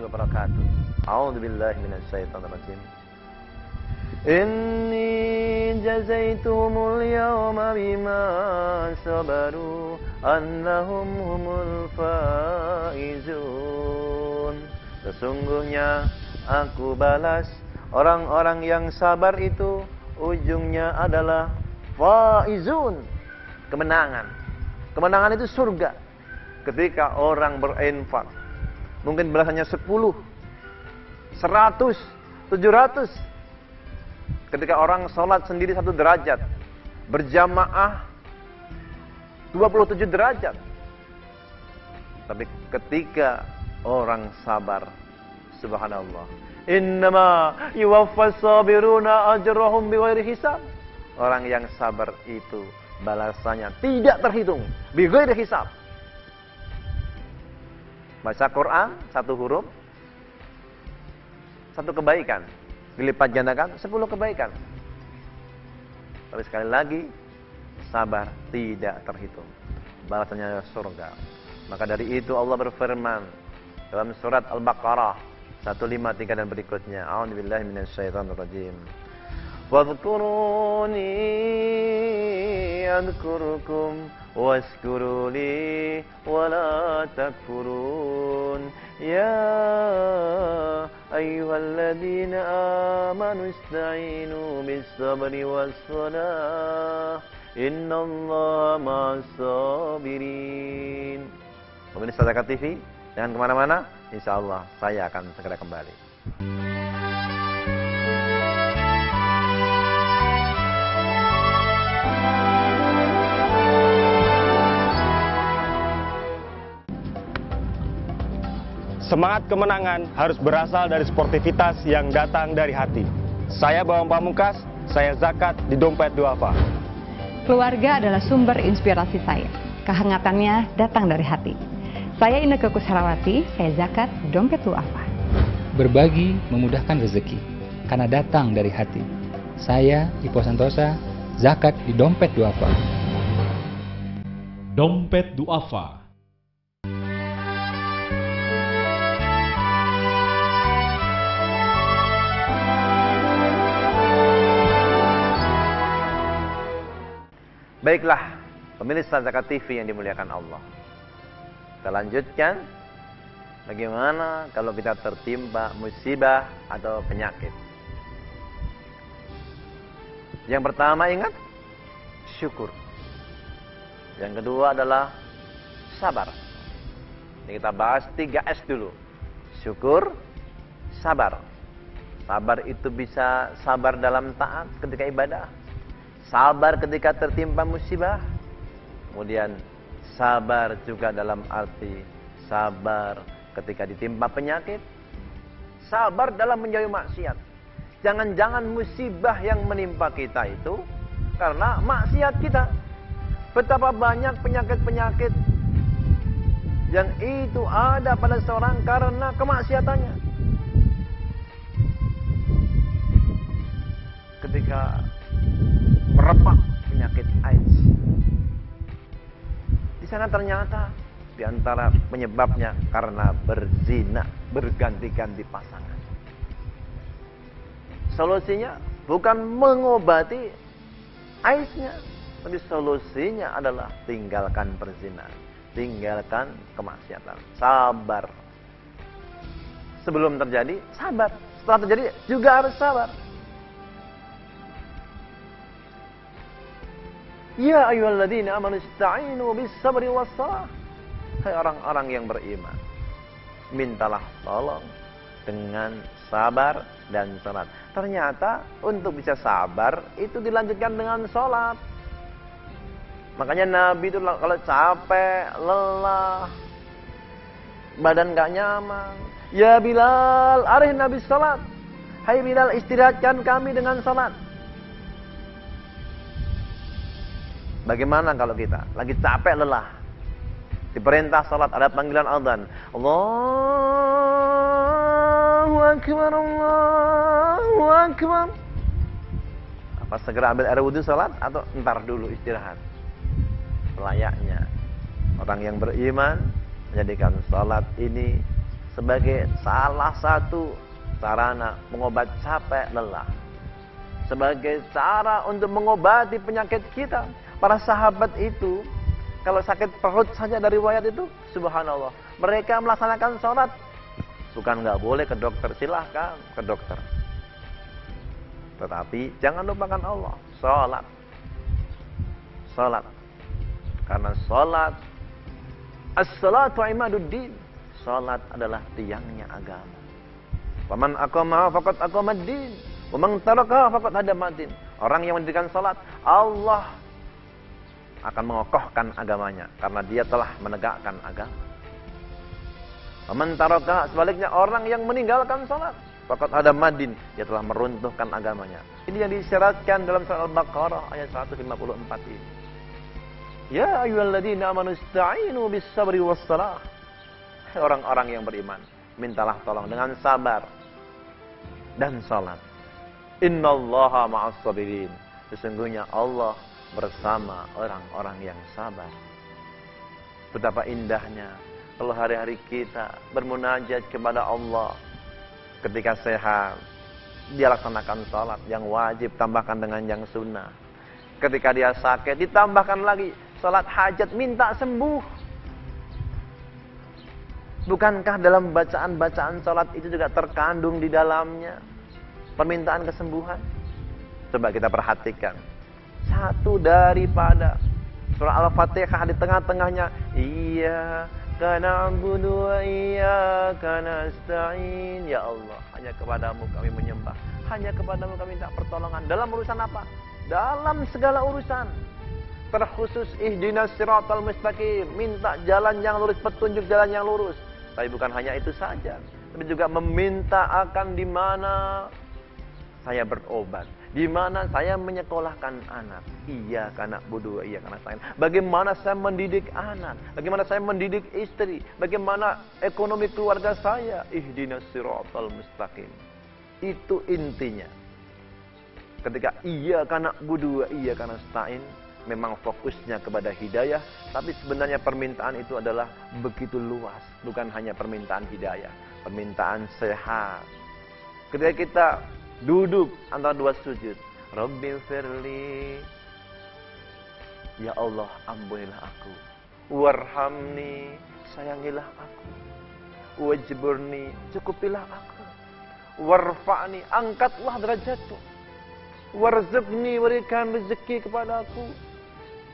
wabarakatuh. A'udzubillahi minasyaitonirrajim. Inni jazaituhumul yawma bima sabaru annahum humul faizun. Sesungguhnya aku balas orang-orang yang sabar itu ujungnya adalah faizun, kemenangan. Kemenangan itu surga. Ketika orang berinfak, mungkin belasannya 10, 100, 700. Ketika orang sholat sendiri 1 derajat, berjamaah 27 derajat. Tapi ketika orang sabar, subhanallah, innama yuwaffas sabiruna ajrahum bighairi hisab. Orang yang sabar itu balasannya tidak terhitung, bighairi hisab. Baca Quran 1 huruf, 1 kebaikan, dilipat gandakan 10 kebaikan. Tapi sekali lagi, sabar tidak terhitung, balasannya surga. Maka dari itu Allah berfirman dalam surat Al-Baqarah 153 dan berikutnya, a'udzubillahi minasyaitonirrajim. Wadhkuruni adhkurkum washkuruli wala takfurun. Ya ayyuhalladzina amanu ista'inu bis-sabri was-salah. Innallaha ma'as-sabirin. Pemirsa Zakat TV, jangan kemana-mana. Insyaallah saya akan segera kembali. Semangat kemenangan harus berasal dari sportivitas yang datang dari hati. Saya Bawang Pamungkas, saya zakat di Dompet Duafa. Keluarga adalah sumber inspirasi saya. Kehangatannya datang dari hati. Saya Inneke Koesherawati, saya zakat di Dompet Duafa. Berbagi memudahkan rezeki, karena datang dari hati. Saya Ipo Santosa, zakat di Dompet Duafa. Dompet Duafa. Baiklah, pemirsa Zakat TV yang dimuliakan Allah. Kita lanjutkan. Bagaimana kalau kita tertimpa musibah atau penyakit? Yang pertama ingat, syukur. Yang kedua adalah sabar. Ini kita bahas 3S dulu. Syukur, sabar. Sabar itu bisa sabar dalam taat ketika ibadah. Sabar ketika tertimpa musibah. Kemudian sabar juga dalam arti sabar ketika ditimpa penyakit. Sabar dalam menjauhi maksiat. Jangan-jangan musibah yang menimpa kita itu karena maksiat kita. Betapa banyak penyakit-penyakit yang itu ada pada seorang karena kemaksiatannya. Ketika merebak penyakit AIDS, di sana ternyata di antara penyebabnya karena berzina, berganti-ganti pasangan. Solusinya bukan mengobati AIDS-nya, tapi solusinya adalah tinggalkan perzinahan, tinggalkan kemaksiatan. Sabar. Sebelum terjadi, sabar. Setelah terjadi juga harus sabar. Ya ayyuhalladzina amanu ista'inu bis-sabri was-salah. Hai orang-orang yang beriman, mintalah tolong dengan sabar dan salat. Ternyata untuk bisa sabar itu dilanjutkan dengan salat. Makanya Nabi itu kalau capek, lelah, badan gak nyaman, ya Bilal, arihna bis salat. Hai Bilal, istirahatkan kami dengan salat. Bagaimana kalau kita lagi capek, lelah, diperintah salat, ada panggilan azan, Allahu Akbar, Allahu Akbar. Apa segera ambil air wudhu salat atau entar dulu istirahat? Layaknya orang yang beriman menjadikan salat ini sebagai salah satu sarana mengobat capek lelah, sebagai cara untuk mengobati penyakit kita. Para sahabat itu kalau sakit perut saja dari riwayat itu, subhanallah, mereka melaksanakan sholat. Bukan nggak boleh ke dokter, silahkan ke dokter. Tetapi jangan lupakan Allah, sholat. Sholat. Karena sholat, as-salatu imaduddin. Sholat adalah tiangnya agama. Faman aqama faqad aqamad-din, wa man taraka faqad hadamaddin. Orang yang mendirikan sholat, Allah akan mengokohkan agamanya karena dia telah menegakkan agama. Faman taraka, sebaliknya orang yang meninggalkan sholat, faqad hadamaddin, dia telah meruntuhkan agamanya. Ini yang disyaratkan dalam surah Al-Baqarah ayat 154 ini. Ya ayyuhalladzina amanu ista'inu bis-sabri was-salah. Orang-orang yang beriman, mintalah tolong dengan sabar dan salat. Innallaha ma'as sabirin. Sesungguhnya Allah bersama orang-orang yang sabar. Betapa indahnya kalau hari-hari kita bermunajat kepada Allah. Ketika sehat, dia laksanakan salat yang wajib, tambahkan dengan yang sunnah. Ketika dia sakit, ditambahkan lagi salat hajat, minta sembuh. Bukankah dalam bacaan-bacaan salat itu juga terkandung di dalamnya permintaan kesembuhan? Coba kita perhatikan. Satu daripada surah Al-Fatihah di tengah-tengahnya, Iyyaka na'budu wa iyyaka nasta'in. Ya Allah, hanya kepadamu kami menyembah, hanya kepadamu kami minta pertolongan. Dalam urusan apa? Dalam segala urusan. Terkhusus ihdinas siratal mustaqim, minta jalan yang lurus, petunjuk jalan yang lurus. Tapi bukan hanya itu saja, tapi juga meminta akan di mana saya berobat, di mana saya menyekolahkan anak. Iyyaka na'budu wa iyyaka nasta'in. Bagaimana saya mendidik anak, bagaimana saya mendidik istri, bagaimana ekonomi keluarga saya. Ihdinas siratal mustaqim. Itu intinya. Ketika iyyaka na'budu wa iyyaka nasta'in, memang fokusnya kepada hidayah, tapi sebenarnya permintaan itu adalah begitu luas. Bukan hanya permintaan hidayah, permintaan sehat. Ketika kita duduk antara dua sujud, Rabbil firli, ya Allah ampunilah aku, warhamni, sayangilah aku, wajburni, cukupilah aku, warfa'ni, angkatlah derajatku, warzuqni, berikan rezeki kepada aku,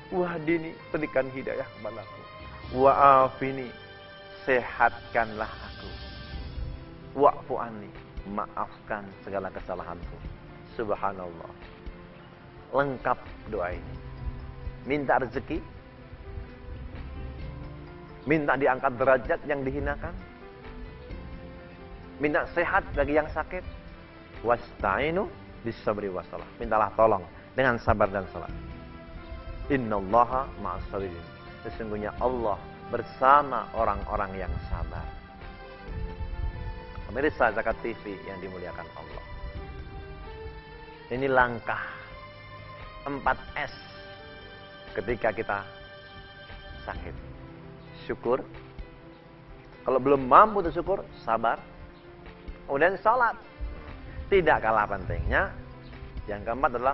wahdini, berikan hidayah kepadaku, wa'afini, sehatkanlah aku, wa'fu anni, maafkan segala kesalahanku. Subhanallah, lengkap doa ini. Minta rezeki, minta diangkat derajat yang dihinakan, minta sehat bagi yang sakit, wasta'inu bis-sabri was-salah, mintalah tolong dengan sabar dan salat. Innallaha ma'as sabirin. Sesungguhnya Allah bersama orang-orang yang sabar. Pemirsa Zakat TV yang dimuliakan Allah, ini langkah 4S ketika kita sakit. Syukur. Kalau belum mampu untuk syukur, sabar. Kemudian salat. Tidak kalah pentingnya, yang keempat adalah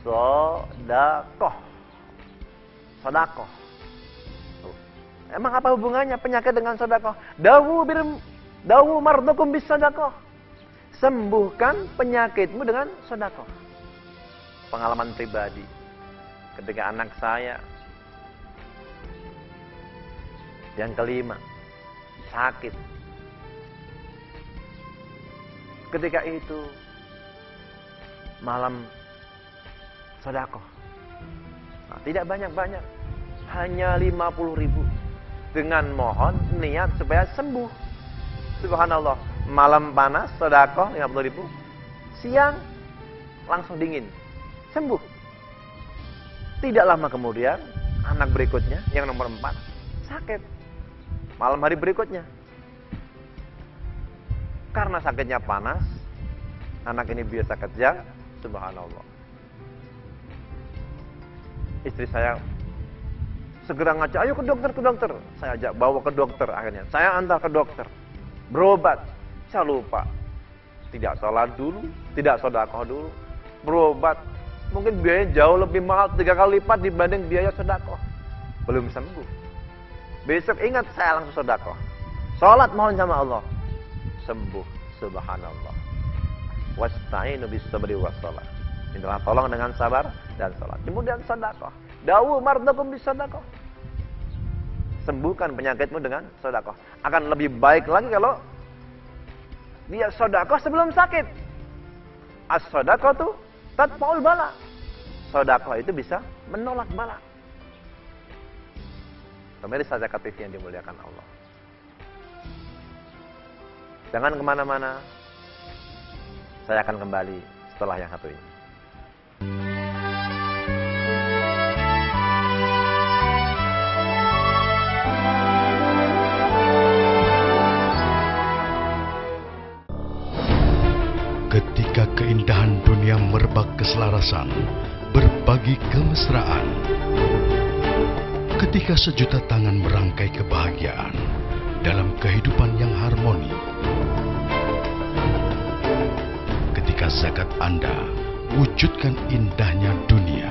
sedekah. Sedekah. Emang apa hubungannya penyakit dengan sedekah? Dawu mardukum bis sedekah. Sembuhkan penyakitmu dengan sedekah. Pengalaman pribadi, ketika anak saya yang kelima sakit, ketika itu malam sedekah. Nah, tidak banyak-banyak, hanya 50.000, dengan mohon niat supaya sembuh. Subhanallah, malam panas sedekah 50.000, siang langsung dingin, sembuh. Tidak lama kemudian anak berikutnya yang nomor 4 sakit malam hari berikutnya. Karena sakitnya panas, anak ini biasa kerja, subhanallah. Istri saya segera ngajak, ayo ke dokter. Saya ajak bawa ke dokter, akhirnya saya antar ke dokter. berobat, saya lupa. Tidak sholat dulu, tidak sedekah dulu, berobat. Mungkin biayanya jauh lebih mahal 3 kali lipat dibanding biaya sedekah. Belum sembuh. Besok ingat saya langsung sedekah. Sholat mohon sama Allah. Sembuh. Subhanallah. Wasta'inu bis-sabri was-shalah. Mintalah tolong dengan sabar dan salat. Kemudian sedekah. Dawu mardakum bis-sadaqah. Sembuhkan penyakitmu dengan sedekah. Akan lebih baik lagi kalau dia sedekah sebelum sakit. As-sadaqatu tadfa'ul bala. Sedekah itu bisa menolak bala. Pemirsa Zakat TV yang dimuliakan Allah. Jangan kemana-mana. Saya akan kembali setelah yang satu ini. Ketika keindahan dunia merebak keselarasan, berbagi kemesraan. Ketika sejuta tangan merangkai kebahagiaan dalam kehidupan yang harmoni. Ketika zakat Anda wujudkan indahnya dunia.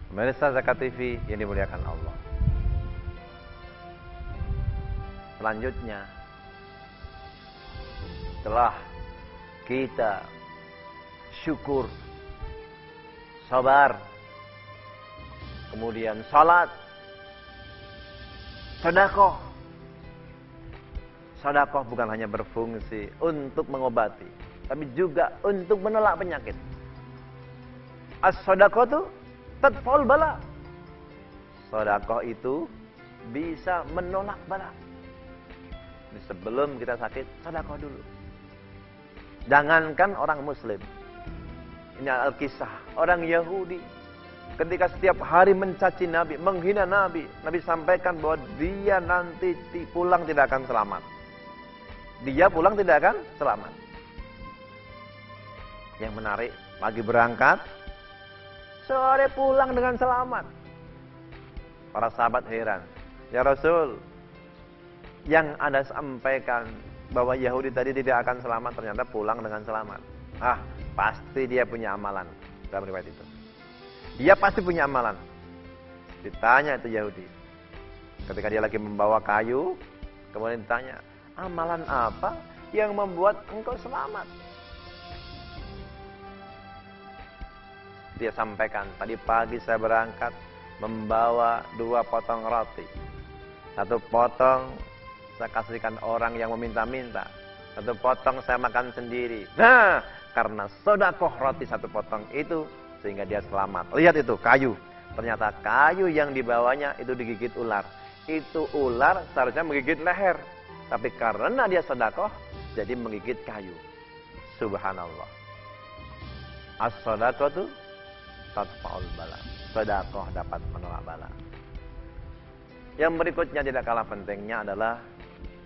Pemirsa Zakat TV yang dimuliakan Allah. Selanjutnya, setelah kita syukur, sabar, kemudian salat, sedekah. Sedekah bukan hanya berfungsi untuk mengobati, tapi juga untuk menolak penyakit. As-sadaqatu tadfa'ul bala. Sedekah itu bisa menolak bala. Sebelum kita sakit, sedekah dulu. Jangankan orang muslim. Ini Al-Kisah, orang Yahudi. Ketika setiap hari mencaci Nabi, menghina Nabi, Nabi sampaikan bahwa dia nanti pulang tidak akan selamat. Dia pulang tidak akan selamat. Yang menarik, pagi berangkat, sore pulang dengan selamat. Para sahabat heran. Ya Rasul, yang Anda sampaikan bahwa Yahudi tadi tidak akan selamat, ternyata pulang dengan selamat. Pasti dia punya amalan. Dalam riwayat itu, dia pasti punya amalan. Ditanya itu Yahudi, ketika dia lagi membawa kayu, kemudian ditanya, amalan apa yang membuat engkau selamat? Dia sampaikan, tadi pagi saya berangkat membawa 2 potong roti. 1 potong saya kasihkan orang yang meminta-minta. 1 potong saya makan sendiri. Nah, karena sedekah roti 1 potong itu, sehingga dia selamat. Lihat itu, kayu. Ternyata kayu yang dibawanya itu digigit ular. Itu ular seharusnya menggigit leher. Tapi karena dia sedekah, jadi menggigit kayu. Subhanallah. As-sadaqatu tadfa'ul bala. Sedekah dapat menolak bala. Yang berikutnya tidak kalah pentingnya adalah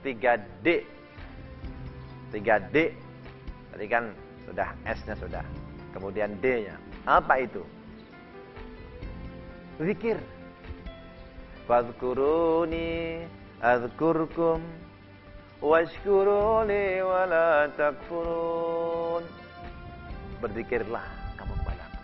3D. 3D. Tadi kan sudah S-nya sudah. Kemudian D-nya. Apa itu? Zikir. Fadhkuruni adzkurkum washkuruni wala takfurun. Berzikirlah kamu kepadaku.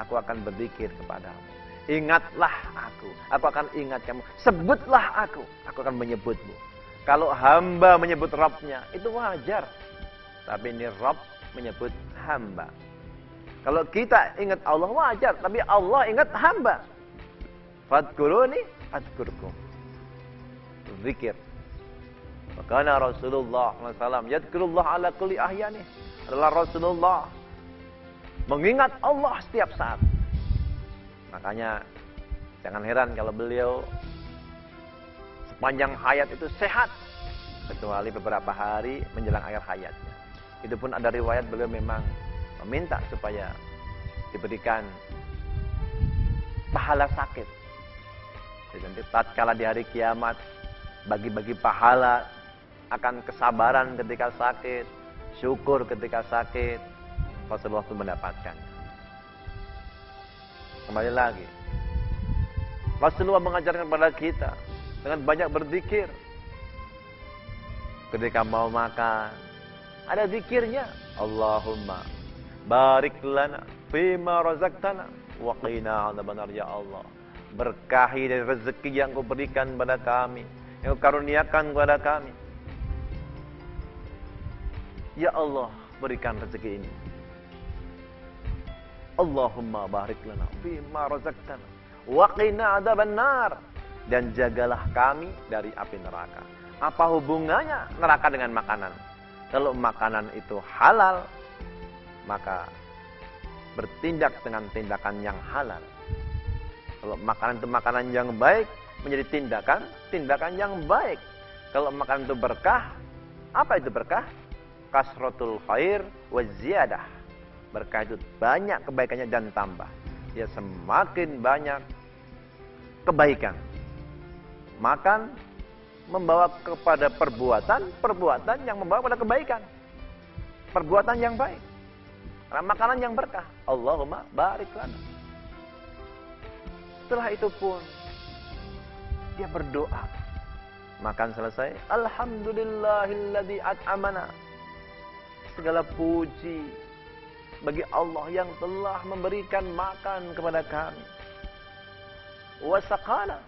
Aku akan berzikir kepadamu. Ingatlah aku akan ingat kamu. Sebutlah aku akan menyebutmu. Kalau hamba menyebut Rabbnya, itu wajar. Tapi ini Rabb menyebut hamba. Kalau kita ingat Allah wajar, tapi Allah ingat hamba. Fadhkuruni adzkurkum. Zikir. Makanya Rasulullah SAW yadhkurullah ala kulli ahyani. Adalah Rasulullah mengingat Allah setiap saat. Makanya jangan heran kalau beliau sepanjang hayat itu sehat, kecuali beberapa hari menjelang akhir hayatnya. Itu pun ada riwayat beliau memang meminta supaya diberikan pahala sakit. Jadi tatkala di hari kiamat bagi-bagi pahala akan kesabaran ketika sakit, syukur ketika sakit, Rasulullah itu mendapatkan. Kembali lagi, Rasulullah mengajarkan kepada kita dengan banyak berzikir. Ketika mau makan, ada zikirnya. Allahumma barik lana fima razaqtana wa qina adzabannar, ya Allah. Berkahi dari rezeki yang Kau berikan kepada kami, yang Kau karuniakan kepada kami. Ya Allah, berikan rezeki ini. Allahumma barik lana fima razaqtana wa qina adzabannar, dan jagalah kami dari api neraka. Apa hubungannya neraka dengan makanan? Kalau makanan itu halal, maka bertindak dengan tindakan yang halal. Kalau makanan itu makanan yang baik, menjadi tindakan yang baik. Kalau makanan itu berkah, apa itu berkah? Kasratul khair wa ziyadah. Berkah itu banyak kebaikannya dan tambah. Ya, semakin banyak kebaikan. Makan membawa kepada perbuatan yang membawa kepada kebaikan. Perbuatan yang baik. Karena makanan yang berkah. Allahumma barik lana. Setelah itu pun dia berdoa. Makan selesai, alhamdulillahilladzi at'amana. Segala puji bagi Allah yang telah memberikan makan kepada kami. Wasaqana,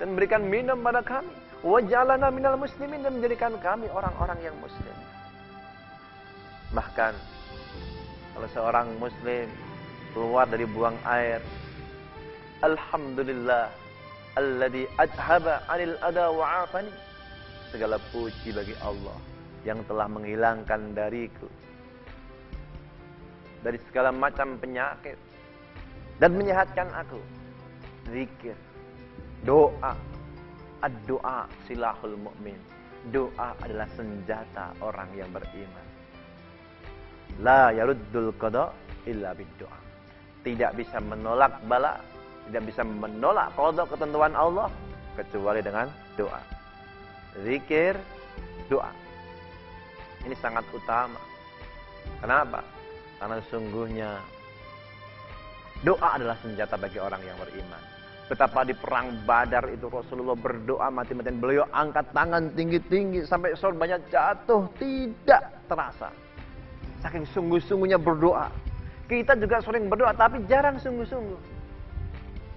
dan memberikan minum kepada kami. Wajalana minal muslimin, dan menjadikan kami orang-orang yang muslim. Bahkan kalau seorang muslim keluar dari buang air, alhamdulillah alladzi adhaba 'anil ada wa 'afani. Segala puji bagi Allah yang telah menghilangkan dariku dari segala macam penyakit dan menyehatkan aku. Zikir, doa. Ad-doa silahul mu'min. Doa adalah senjata orang yang beriman. La yaruddul qada illa bid-doa. Tidak bisa menolak bala, tidak bisa menolak qada, ketentuan Allah, kecuali dengan doa. Zikir, doa. Ini sangat utama. Kenapa? Karena sesungguhnya doa adalah senjata bagi orang yang beriman. Betapa di perang Badar itu Rasulullah berdoa mati-matian. Beliau angkat tangan tinggi-tinggi sampai sorbannya jatuh, tidak terasa. Saking sungguh-sungguhnya berdoa. Kita juga sering berdoa tapi jarang sungguh-sungguh.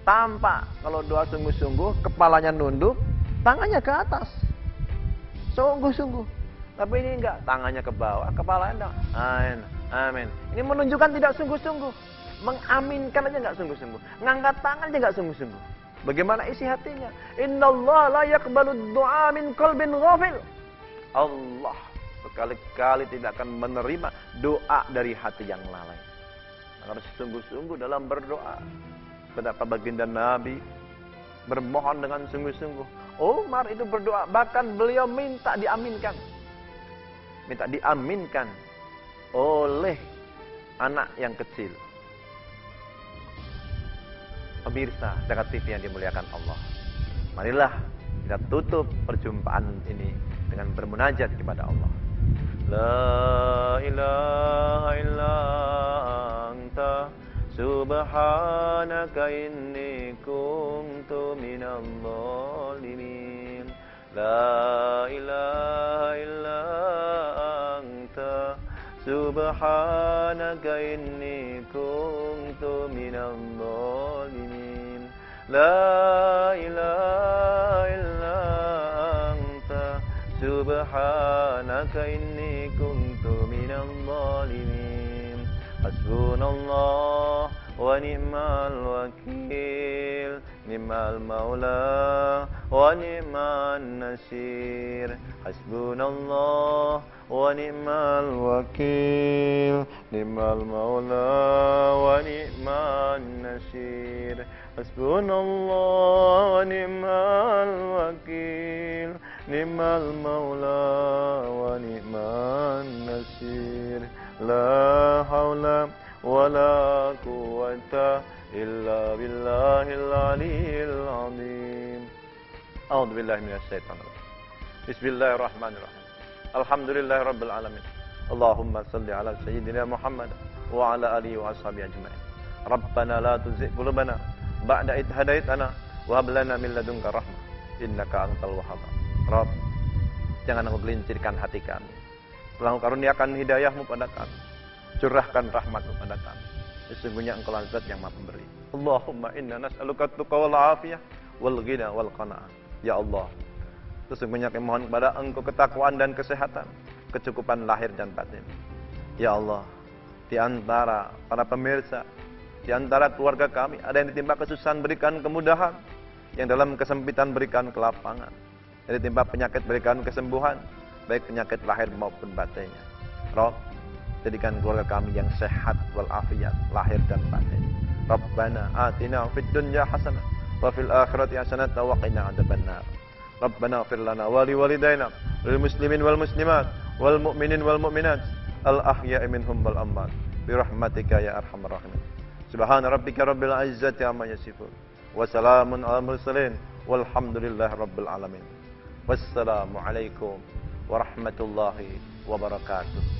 Tampak kalau doa sungguh-sungguh, kepalanya nunduk, tangannya ke atas. Sungguh-sungguh. Tapi ini enggak, tangannya ke bawah, kepalanya amin, amin. Ini menunjukkan tidak sungguh-sungguh. Mengaminkan aja nggak sungguh-sungguh, ngangkat tangan aja nggak sungguh-sungguh. Bagaimana isi hatinya? Innallaha la yaqbalu du'a min qalbin ghafil. Allah sekali-kali tidak akan menerima doa dari hati yang lalai. Harus sungguh-sungguh dalam berdoa. Betapa baginda Nabi bermohon dengan sungguh-sungguh. Umar itu berdoa, bahkan beliau minta diaminkan. Minta diaminkan oleh anak yang kecil. Pemirsa Zakat TV yang dimuliakan Allah, marilah kita tutup perjumpaan ini dengan bermunajat kepada Allah. La ilaha illa anta subhanaka inni kuntu minal zalimin. La ilaha illa anta subhanaka inni kuntu minal zalimin. La ilaha illa anta subhanaka inni kuntu minal zalimin. Hasbunallah wa ni'mal wakil, ni'mal maula wa ni'man nasir. Hasbunallah wa ni'mal wakil, ni'mal maula wa ni'man nasir. Hasbunallah wa ni'mal wakil, ni'mal maula wa ni'man nasir. La haula wa la quwwata illa billahil aliyyil azim. A'udzu billahi minasyaitonir rajim. Bismillahirrahmanirrahim. Alhamdulillahirabbil alamin. Allahumma salli ala sayyidina Muhammad wa ala alihi wa ashabihi ajma'in. Rabbana la tuzigh qulubana ba'da idh hadaitana wa hab lana min ladunka rahmah innaka antal wahhab. Rabb, jangan Engkau gelincirkan hati kami. Engkau karuniakan hidayahmu pada kami. Curahkan rahmatmu pada kami. Sesungguhnya Engkau zat yang Maha Pemberi. Allahumma inna nas'aluka at-tuqa wal afiyah wal ghina wal qanaah. Ya Allah, sesungguhnya kami mohon kepada Engkau ketakwaan dan kesehatan, kecukupan lahir dan batin. Ya Allah, di antara para pemirsa, di antara keluarga kami ada yang ditimpa kesusahan, berikan kemudahan. Yang dalam kesempitan berikan kelapangan. Yang ditimpa penyakit berikan kesembuhan, baik penyakit lahir maupun batinnya. Rabb, jadikan keluarga kami yang sehat walafiat lahir dan batin. Rabbana atina fid dunya hasanah wa fil akhirati hasanah wa qina adzabannar. Rabbana ighfir lana wa liwalidayna wal muslimin wal muslimat wal mu'minin wal mu'minat al ahya'i minhum wal amwat bi rahmatika ya arhamar rahimin. Subhana rabbika rabbil izzati amma yasifun wa salamun alal mursalin walhamdulillahi rabbil alamin. Wassalamu alaikum warahmatullahi wabarakatuh.